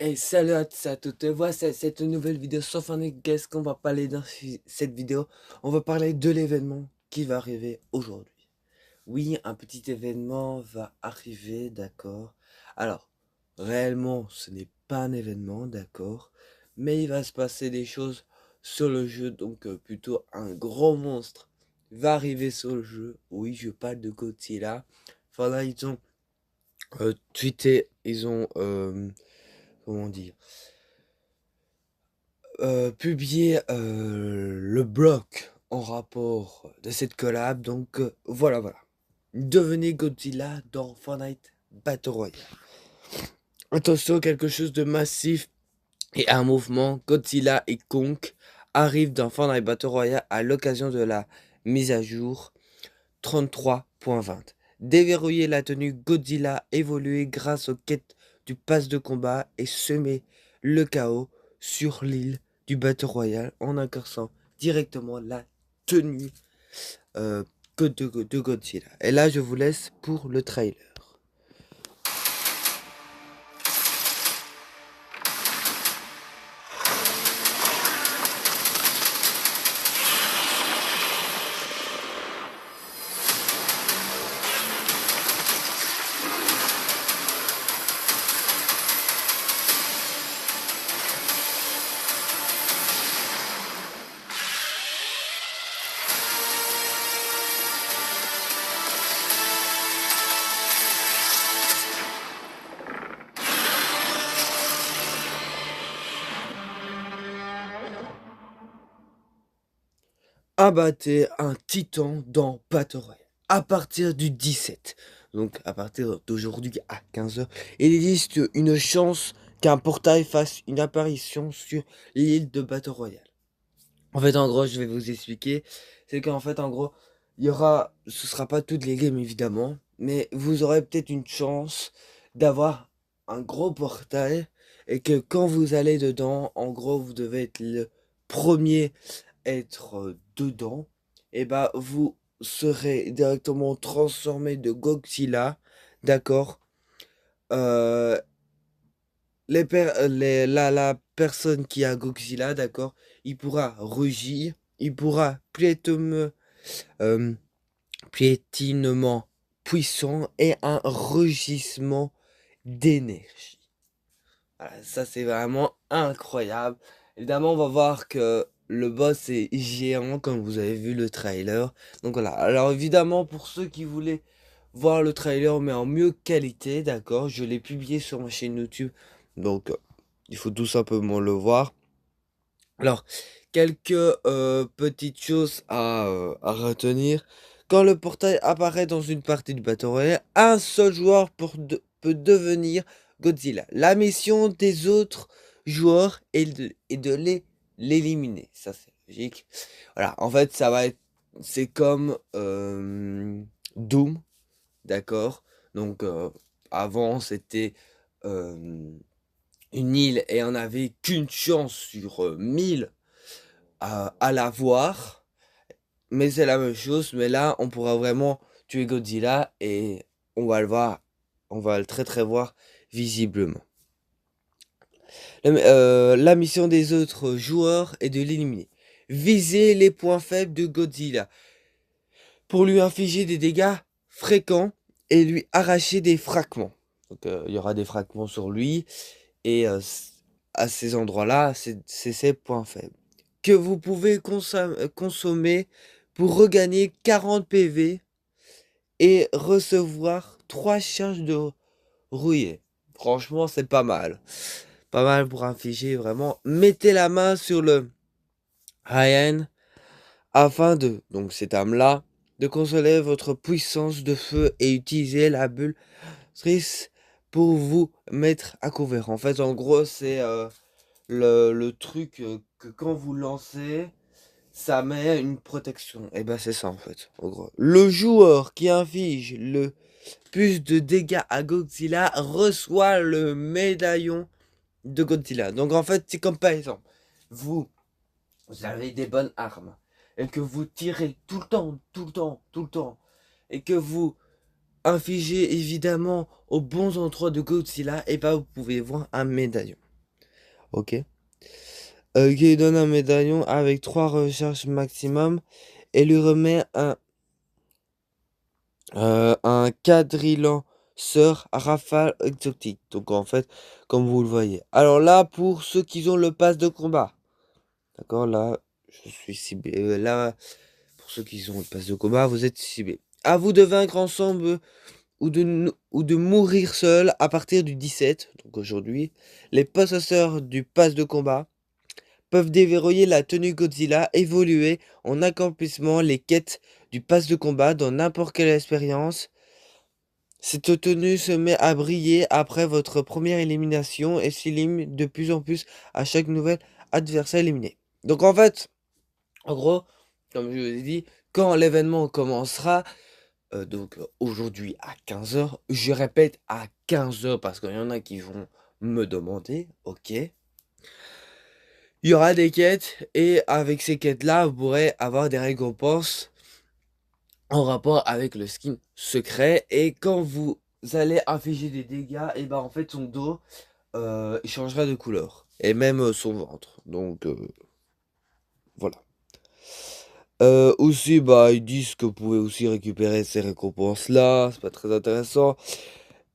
Et salut à tous et à toutes, voici cette nouvelle vidéo sur Fortnite. Qu'est-ce qu'on va parler dans cette vidéo? On va parler de l'événement qui va arriver aujourd'hui. Oui, un petit événement va arriver, d'accord. Alors, réellement, ce n'est pas un événement, d'accord. Mais il va se passer des choses sur le jeu, donc plutôt un gros monstre va arriver sur le jeu. Oui, je parle de Godzilla. Voilà, ils ont tweeté, ils ont... comment dire, publier le bloc en rapport de cette collab. Donc voilà. Devenez Godzilla dans Fortnite Battle Royale. Attention, quelque chose de massif et un mouvement Godzilla et Kong arrivent dans Fortnite Battle Royale à l'occasion de la mise à jour 33.20. Déverrouiller la tenue Godzilla, évoluer grâce aux quêtes du pass de combat et semer le chaos sur l'île du Battle Royale en inversant directement la tenue euh, de Godzilla. Et là, je vous laisse pour le trailer. Abattez un titan dans Battle Royale à partir du 17. Donc à partir d'aujourd'hui à 15h, il existe une chance qu'un portail fasse une apparition sur l'île de Battle Royale. En fait, en gros, je vais vous expliquer. C'est qu'en fait, en gros, ce sera pas toutes les games évidemment, mais vous aurez peut-être une chance d'avoir un gros portail et que quand vous allez dedans, en gros, vous devez être le premier à être dedans. Et bah, vous serez directement transformé de Godzilla, d'accord? Euh, la personne qui a Godzilla, d'accord, il pourra rugir, il pourra euh, piétinement puissant et un rugissement d'énergie. Voilà, ça c'est vraiment incroyable. Évidemment, on va voir que le boss est géant, comme vous avez vu le trailer. Donc voilà, alors évidemment, pour ceux qui voulaient voir le trailer, mais en mieux qualité, d'accord, je l'ai publié sur ma chaîne YouTube. Donc, il faut tout simplement le voir. Alors, quelques petites choses à retenir. Quand le portail apparaît dans une partie du Battle Royale, un seul joueur peut devenir Godzilla. La mission des autres joueurs est de l'éliminer. Ça, c'est logique. Voilà, en fait, c'est comme Doom, d'accord? Donc, avant, c'était une île et on n'avait qu'une chance sur 1000 à la voir. Mais c'est la même chose, mais là, on pourra vraiment tuer Godzilla et on va le voir, on va le très voir visiblement. La mission des autres joueurs est de l'éliminer. Viser les points faibles de Godzilla pour lui infliger des dégâts fréquents et lui arracher des fragments. Donc il y aura des fragments sur lui et à ces endroits-là, c'est ses points faibles. Que vous pouvez consommer pour regagner 40 PV et recevoir 3 charges de rouillé. Franchement, c'est pas mal. Pas mal pour infliger vraiment. Mettez la main sur le Ryan afin de, donc cette arme-là, de consoler votre puissance de feu et utiliser la bulle Trice pour vous mettre à couvert. En fait, en gros, c'est le truc que quand vous lancez, ça met une protection. Et ben c'est ça en fait, en gros. Le joueur qui inflige le plus de dégâts à Godzilla reçoit le médaillon de Godzilla. Donc en fait, c'est comme par exemple, vous, vous avez des bonnes armes et que vous tirez tout le temps, et que vous infligez évidemment aux bons endroits de Godzilla, et ben vous pouvez voir un médaillon. Ok. Qui lui donne un médaillon avec 3 recharges maximum et lui remet un quadrilanceur à rafale exotique. Donc en fait, comme vous le voyez. Alors là, pour ceux qui ont le pass de combat. D'accord, là, je suis ciblé. Là, pour ceux qui ont le pass de combat, vous êtes ciblé. À vous de vaincre ensemble ou de mourir seul à partir du 17, donc aujourd'hui. Les possesseurs du pass de combat peuvent déverrouiller la tenue Godzilla, évoluer en accomplissement les quêtes du pass de combat dans n'importe quelle expérience. Cette tenue se met à briller après votre première élimination et s'illumine de plus en plus à chaque nouvel adversaire éliminé. Donc en fait, en gros, comme je vous ai dit, quand l'événement commencera, donc aujourd'hui à 15 h, je répète à 15 h parce qu'il y en a qui vont me demander, ok. Il y aura des quêtes et avec ces quêtes-là, vous pourrez avoir des récompenses en rapport avec le skin secret. Et quand vous allez infliger des dégâts, et ben en fait son dos il changera de couleur. Et même son ventre. Donc voilà. Aussi, bah, ils disent que vous pouvez aussi récupérer ces récompenses-là. C'est pas très intéressant.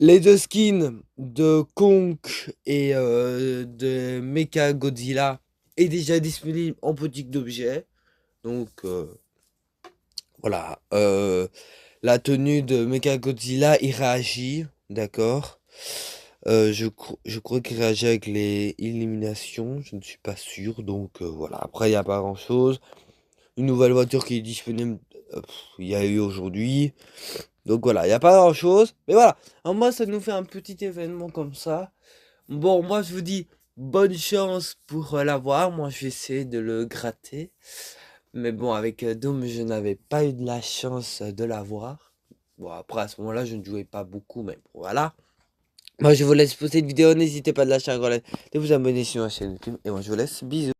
Les deux skins de Kong et de Mecha Godzilla est déjà disponible en boutique d'objets. Donc voilà. La tenue de Mecha Godzilla, il réagit. D'accord. Je crois qu'il réagit avec les éliminations. Je ne suis pas sûr. Donc voilà. Après, il n'y a pas grand-chose. Une nouvelle voiture qui est disponible, il y a eu aujourd'hui. Donc voilà, il n'y a pas grand chose. Mais voilà, en moi ça nous fait un petit événement comme ça. Bon, moi je vous dis bonne chance pour l'avoir. Moi je vais essayer de le gratter. Mais bon, avec Doom, je n'avais pas eu de la chance de l'avoir. Bon, après à ce moment-là, je ne jouais pas beaucoup, mais bon, voilà. Moi je vous laisse pour cette vidéo. N'hésitez pas de lâcher un grand like, de vous abonner sur ma chaîne YouTube. Et moi je vous laisse. Bisous.